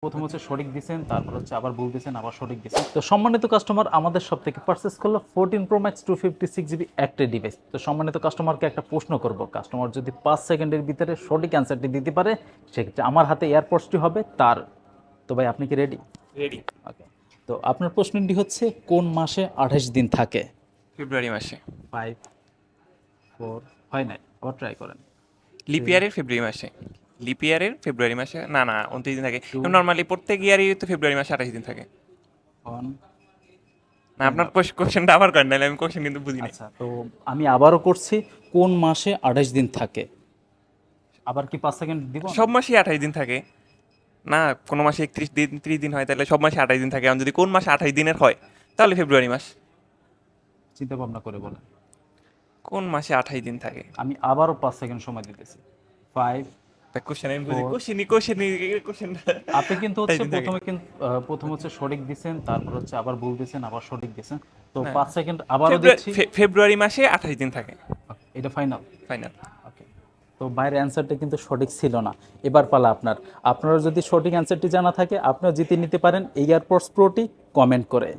প্রথম হচ্ছে সঠিক দিচ্ছেন, তারপর হচ্ছে আবার ভুল দিচ্ছেন, আবার সঠিক দিচ্ছেন। তো সম্মানিত কাস্টমার আমাদের সব থেকে পারচেস করলো 14 Pro Max 256GB একটা ডিভাইস। তো সম্মানিত কাস্টমারকে একটা প্রশ্ন করব, কাস্টমার যদি 5 সেকেন্ডের ভিতরে সঠিক অ্যান্সারটি দিতে পারে সেক্ষেত্রে আমার হাতে এয়ারপডসটি হবে তার। তো ভাই আপনি কি রেডি? রেডি। ওকে। তো আপনার প্রশ্নটি হচ্ছে কোন মাসে 28 দিন থাকে? ফেব্রুয়ারি মাসে। 5 4 হয় নাই, আবার ট্রাই করেন। লিপ ইয়ারের ফেব্রুয়ারি মাসে। লিপ ইয়ারের ফেব্রুয়ারি মাসে না না 29 দিন থাকে। 2 নর্মালি প্রত্যেক ইয়ারই তো ফেব্রুয়ারি মাসে 28 দিন থাকে। 1। না আপনার কোশ্চেনটা আবার করেন, নাহলে আমি কোশ্চেন কিন্তু বুঝি নাই। আচ্ছা, তো আমি আবারও করছি, কোন মাসে 28 দিন থাকে? আবার কি 5 সেকেন্ড দিব? সব মাসেই 28 দিন থাকে না, কোনো মাসে 31 দিন 30 দিন হয়, তাহলে সব মাসে 28 দিন থাকে। এখন যদি কোন মাসে 28 দিনের হয় তাহলে ফেব্রুয়ারি মাস। চিন্তা ভাবনা করে বলেন। কোন মাসে 28 দিন থাকে? আমি আবারও 5 সেকেন্ড সময় দিতেছি। 5 কোশ্চেন আমি বুঝি, 4। কোশ্চেনটা আপনি কিন্তু 28 হচ্ছে দিন থাকে প্রথম হচ্ছে সঠিক দিছেন, তারপর হচ্ছে আবার ভুল দিছেন, আবার সঠিক দিছেন। তো না। 5 সেকেন্ড আবারও দিচ্ছি। ফেব্রুয়ারি মাসে 28 দিন থাকে এটা ফাইনাল। ফাইনাল। ওকে। তো বাইরের অ্যান্সারটা কিন্তু সঠিক ছিল না। এবার পালা আপনার। আপনারা যদি সঠিক অ্যান্সারটি জানা থাকে আপনিও জিতে নিতে পারেন এই এয়ারপডস প্রোটি কমেন্ট করে।